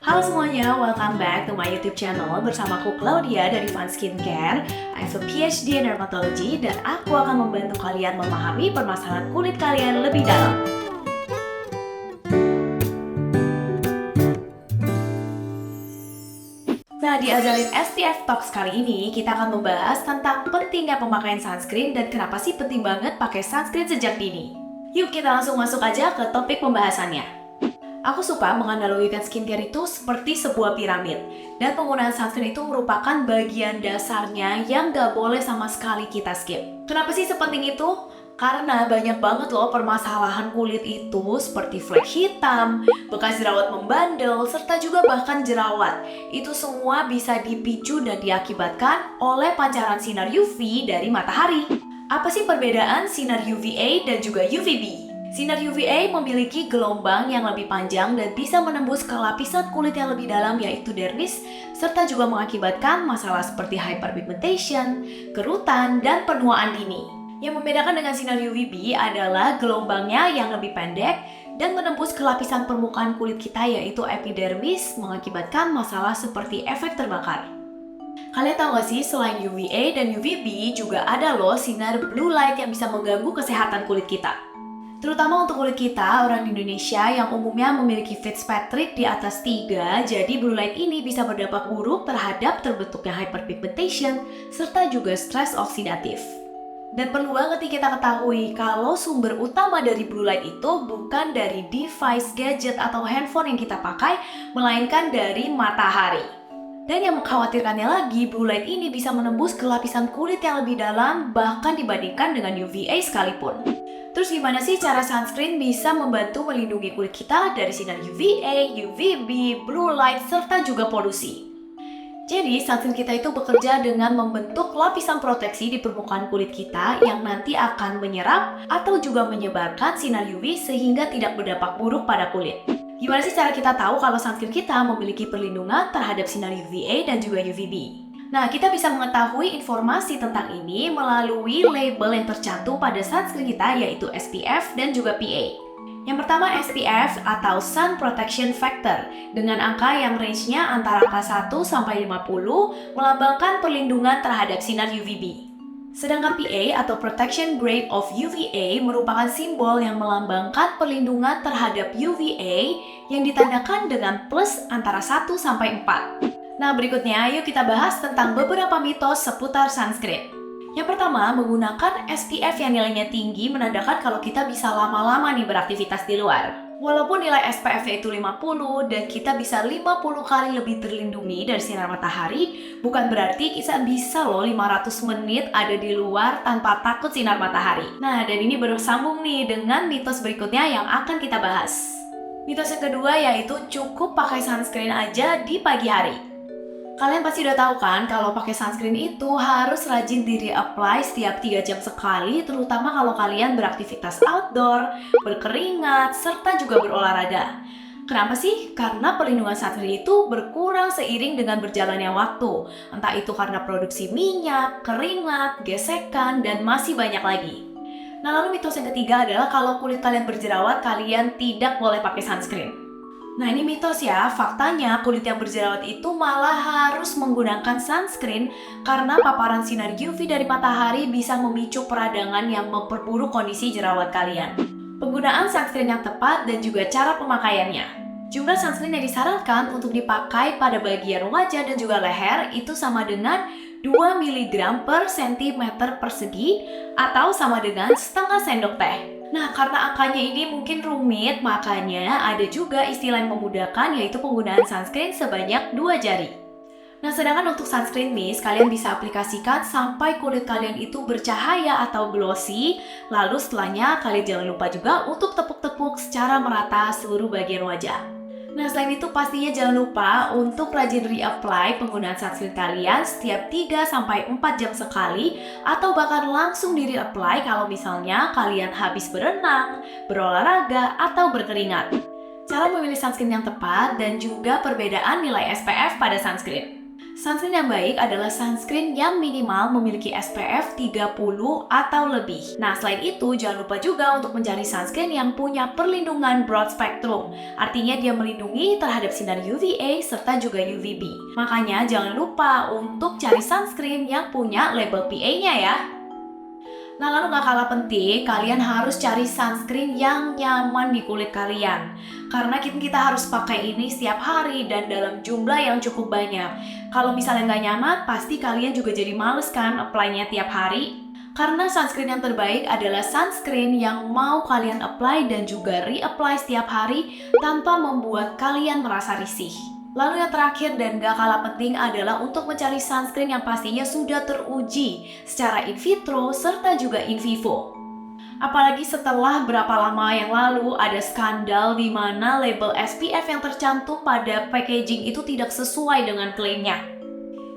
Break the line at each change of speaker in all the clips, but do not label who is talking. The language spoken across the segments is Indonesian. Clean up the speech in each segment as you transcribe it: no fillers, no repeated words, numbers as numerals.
Halo semuanya, welcome back to my YouTube channel bersamaku Claudia dari Fun Skincare. I'm a PhD in Dermatology dan aku akan membantu kalian memahami permasalahan kulit kalian lebih dalam. Nah, di Azalin SPF Talks kali ini, kita akan membahas tentang pentingnya pemakaian sunscreen dan kenapa sih penting banget pakai sunscreen sejak dini. Yuk kita langsung masuk aja ke topik pembahasannya. Aku suka menganalogikan skincare itu seperti sebuah piramid, dan penggunaan sunscreen itu merupakan bagian dasarnya yang gak boleh sama sekali kita skip. Kenapa sih sepenting itu? Karena banyak banget loh permasalahan kulit itu seperti flek hitam, bekas jerawat membandel, serta juga bahkan jerawat. Itu semua bisa dipicu dan diakibatkan oleh pancaran sinar UV dari matahari. Apa sih perbedaan sinar UVA dan juga UVB? Sinar UVA memiliki gelombang yang lebih panjang dan bisa menembus ke lapisan kulit yang lebih dalam yaitu dermis, serta juga mengakibatkan masalah seperti hyperpigmentation, kerutan, dan penuaan dini. Yang membedakan dengan sinar UVB adalah gelombangnya yang lebih pendek dan menembus ke lapisan permukaan kulit kita yaitu epidermis, mengakibatkan masalah seperti efek terbakar. Kalian tahu gak sih, selain UVA dan UVB juga ada loh sinar blue light yang bisa mengganggu kesehatan kulit kita. Terutama untuk kulit kita, orang Indonesia yang umumnya memiliki Fitzpatrick di atas 3, jadi blue light ini bisa berdampak buruk terhadap terbentuknya hyperpigmentation, serta juga stres oksidatif. Dan perlu banget nih kita ketahui kalau sumber utama dari blue light itu bukan dari device, gadget, atau handphone yang kita pakai, melainkan dari matahari. Dan yang mengkhawatirkannya lagi, blue light ini bisa menembus ke lapisan kulit yang lebih dalam, bahkan dibandingkan dengan UVA sekalipun. Terus gimana sih cara sunscreen bisa membantu melindungi kulit kita dari sinar UVA, UVB, blue light, serta juga polusi? Jadi, sunscreen kita itu bekerja dengan membentuk lapisan proteksi di permukaan kulit kita yang nanti akan menyerap atau juga menyebarkan sinar UV sehingga tidak berdampak buruk pada kulit. Gimana sih cara kita tahu kalau sunscreen kita memiliki perlindungan terhadap sinar UVA dan juga UVB? Nah, kita bisa mengetahui informasi tentang ini melalui label yang tercantum pada sunscreen kita yaitu SPF dan juga PA. Yang pertama SPF atau Sun Protection Factor dengan angka yang range-nya antara angka 1 sampai 50 melambangkan perlindungan terhadap sinar UVB. Sedangkan PA atau Protection Grade of UVA merupakan simbol yang melambangkan perlindungan terhadap UVA yang ditandakan dengan plus antara 1 sampai 4. Nah, berikutnya yuk kita bahas tentang beberapa mitos seputar sunscreen. Yang pertama, menggunakan SPF yang nilainya tinggi menandakan kalau kita bisa lama-lama nih beraktivitas di luar. Walaupun nilai SPF-nya itu 50 dan kita bisa 50 kali lebih terlindungi dari sinar matahari, bukan berarti kita bisa loh 500 menit ada di luar tanpa takut sinar matahari. Nah, dan ini bersambung nih dengan mitos berikutnya yang akan kita bahas. Mitos yang kedua yaitu cukup pakai sunscreen aja di pagi hari. Kalian pasti udah tahu kan kalau pakai sunscreen itu harus rajin di reapply setiap 3 jam sekali, terutama kalau kalian beraktivitas outdoor, berkeringat, serta juga berolahraga. Kenapa sih? Karena perlindungan sunscreen itu berkurang seiring dengan berjalannya waktu. Entah itu karena produksi minyak, keringat, gesekan, dan masih banyak lagi. Nah, lalu mitos yang ketiga adalah kalau kulit kalian berjerawat, kalian tidak boleh pakai sunscreen. Nah, ini mitos ya, faktanya kulit yang berjerawat itu malah harus menggunakan sunscreen karena paparan sinar UV dari matahari bisa memicu peradangan yang memperburuk kondisi jerawat kalian. Penggunaan sunscreen yang tepat dan juga cara pemakaiannya. Jumlah sunscreen yang disarankan untuk dipakai pada bagian wajah dan juga leher itu sama dengan 2 mg per cm persegi atau sama dengan setengah sendok teh. Nah, karena angkanya ini mungkin rumit, makanya ada juga istilah yang memudahkan yaitu penggunaan sunscreen sebanyak 2 jari. Nah, sedangkan untuk sunscreen mist, kalian bisa aplikasikan sampai kulit kalian itu bercahaya atau glossy. Lalu setelahnya, kalian jangan lupa juga untuk tepuk-tepuk secara merata seluruh bagian wajah. Nah, selain itu pastinya jangan lupa untuk rajin reapply penggunaan sunscreen kalian setiap 3-4 jam sekali atau bahkan langsung di reapply kalau misalnya kalian habis berenang, berolahraga, atau berkeringat. Cara memilih sunscreen yang tepat dan juga perbedaan nilai SPF pada sunscreen. Sunscreen yang baik adalah sunscreen yang minimal memiliki SPF 30 atau lebih. Nah, selain itu, jangan lupa juga untuk mencari sunscreen yang punya perlindungan broad spectrum. Artinya dia melindungi terhadap sinar UVA serta juga UVB. Makanya jangan lupa untuk cari sunscreen yang punya label PA-nya ya. Nah, lalu gak kalah penting, kalian harus cari sunscreen yang nyaman di kulit kalian. Karena kita harus pakai ini setiap hari dan dalam jumlah yang cukup banyak. Kalau misalnya nggak nyaman, pasti kalian juga jadi males kan apply-nya tiap hari. Karena sunscreen yang terbaik adalah sunscreen yang mau kalian apply dan juga re-apply setiap hari tanpa membuat kalian merasa risih. Lalu yang terakhir dan gak kalah penting adalah untuk mencari sunscreen yang pastinya sudah teruji secara in vitro serta juga in vivo. Apalagi setelah berapa lama yang lalu ada skandal di mana label SPF yang tercantum pada packaging itu tidak sesuai dengan klaimnya.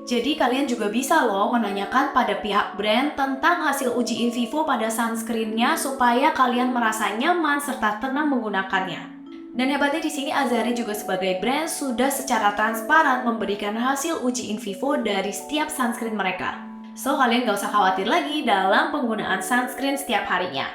Jadi kalian juga bisa loh menanyakan pada pihak brand tentang hasil uji in vivo pada sunscreen-nya supaya kalian merasa nyaman serta tenang menggunakannya. Dan hebatnya di sini Azarin juga sebagai brand sudah secara transparan memberikan hasil uji in vivo dari setiap sunscreen mereka. So, kalian gak usah khawatir lagi dalam penggunaan sunscreen setiap harinya.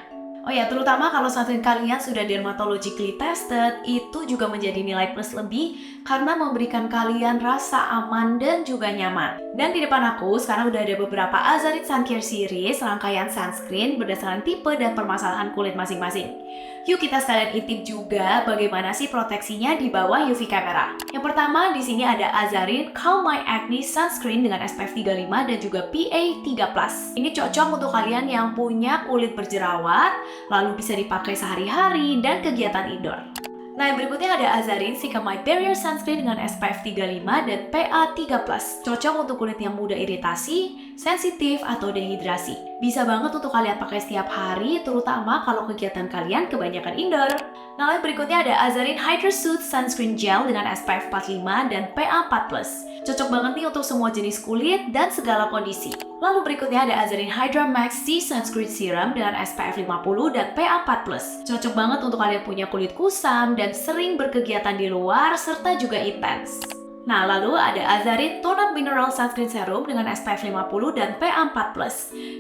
Oh ya, terutama kalau sunscreen kalian sudah dermatologically tested, itu juga menjadi nilai plus lebih karena memberikan kalian rasa aman dan juga nyaman. Dan di depan aku, sekarang udah ada beberapa Azarin Sun Care Series, rangkaian sunscreen berdasarkan tipe dan permasalahan kulit masing-masing. Yuk kita sekalian intip juga bagaimana sih proteksinya di bawah UV kamera. Yang pertama di sini ada Azarin Calm My Acne Sunscreen dengan SPF 35 dan juga PA++. Ini cocok untuk kalian yang punya kulit berjerawat, lalu bisa dipakai sehari-hari dan kegiatan indoor. Nah, yang berikutnya ada Azarin Cicamide Barrier Sunscreen dengan SPF 35 dan PA++. Cocok untuk kulit yang mudah iritasi, sensitif, atau dehidrasi. Bisa banget untuk kalian pakai setiap hari, terutama kalau kegiatan kalian kebanyakan indoor. Nah, yang berikutnya ada Azarin Hydra Soothe Sunscreen Gel dengan SPF 45 dan PA++. Cocok banget nih untuk semua jenis kulit dan segala kondisi. Lalu berikutnya ada Azarin Hydra Max C Sunscreen Serum dengan SPF 50 dan PA++. Cocok banget untuk kalian punya kulit kusam dan sering berkegiatan di luar serta juga intens. Nah, lalu ada Azarin Tone Up Mineral Sunscreen Serum dengan SPF 50 dan PA++.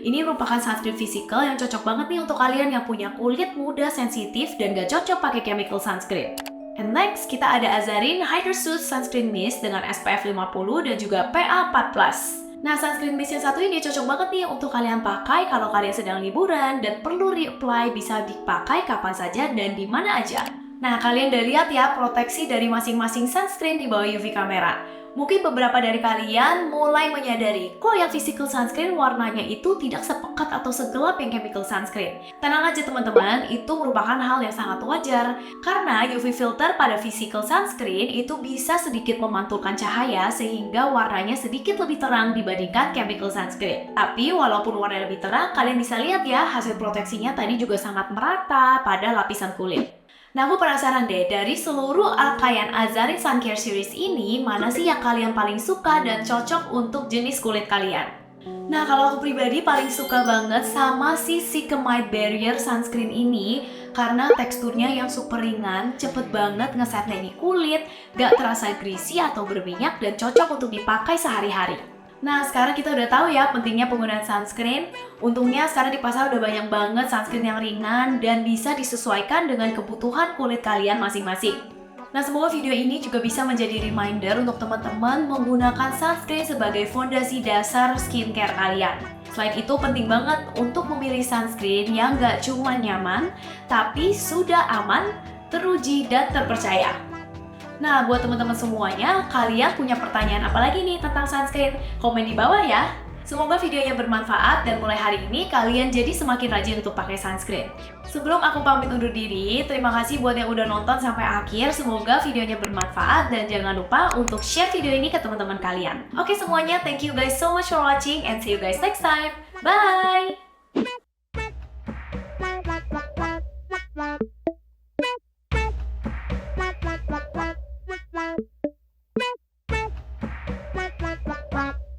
Ini merupakan sunscreen physical yang cocok banget nih untuk kalian yang punya kulit mudah sensitif dan gak cocok pakai chemical sunscreen. And next, kita ada Azarin Hydra Soothe Sunscreen Mist dengan SPF 50 dan juga PA++. Nah, sunscreen mist yang satu ini cocok banget nih untuk kalian pakai kalau kalian sedang liburan dan perlu reapply, bisa dipakai kapan saja dan di mana aja. Nah, kalian udah lihat ya proteksi dari masing-masing sunscreen di bawah UV kamera. Mungkin beberapa dari kalian mulai menyadari, kok yang physical sunscreen warnanya itu tidak sepekat atau segelap yang chemical sunscreen. Tenang aja teman-teman, itu merupakan hal yang sangat wajar. Karena UV filter pada physical sunscreen itu bisa sedikit memantulkan cahaya sehingga warnanya sedikit lebih terang dibandingkan chemical sunscreen. Tapi walaupun warnanya lebih terang, kalian bisa lihat ya hasil proteksinya tadi juga sangat merata pada lapisan kulit. Nah, aku penasaran deh, dari seluruh rangkaian Azarin Sun Care Series ini, mana sih yang kalian paling suka dan cocok untuk jenis kulit kalian? Nah, kalau aku pribadi paling suka banget sama si Cicamide Barrier Sunscreen ini karena teksturnya yang super ringan, cepet banget ngesetnya di kulit, gak terasa greasy atau berminyak dan cocok untuk dipakai sehari-hari. Nah, sekarang kita udah tahu ya pentingnya penggunaan sunscreen. Untungnya sekarang di pasar udah banyak banget sunscreen yang ringan dan bisa disesuaikan dengan kebutuhan kulit kalian masing-masing. Nah, semoga video ini juga bisa menjadi reminder untuk teman-teman menggunakan sunscreen sebagai fondasi dasar skincare kalian. Selain itu, penting banget untuk memilih sunscreen yang gak cuma nyaman, tapi sudah aman, teruji, dan terpercaya. Nah, buat teman-teman semuanya, kalian punya pertanyaan apa lagi nih tentang sunscreen? Komen di bawah ya! Semoga videonya bermanfaat dan mulai hari ini kalian jadi semakin rajin untuk pakai sunscreen. Sebelum aku pamit undur diri, terima kasih buat yang udah nonton sampai akhir. Semoga videonya bermanfaat dan jangan lupa untuk share video ini ke teman-teman kalian. Oke semuanya, thank you guys so much for watching and see you guys next time. Bye!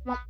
Wah,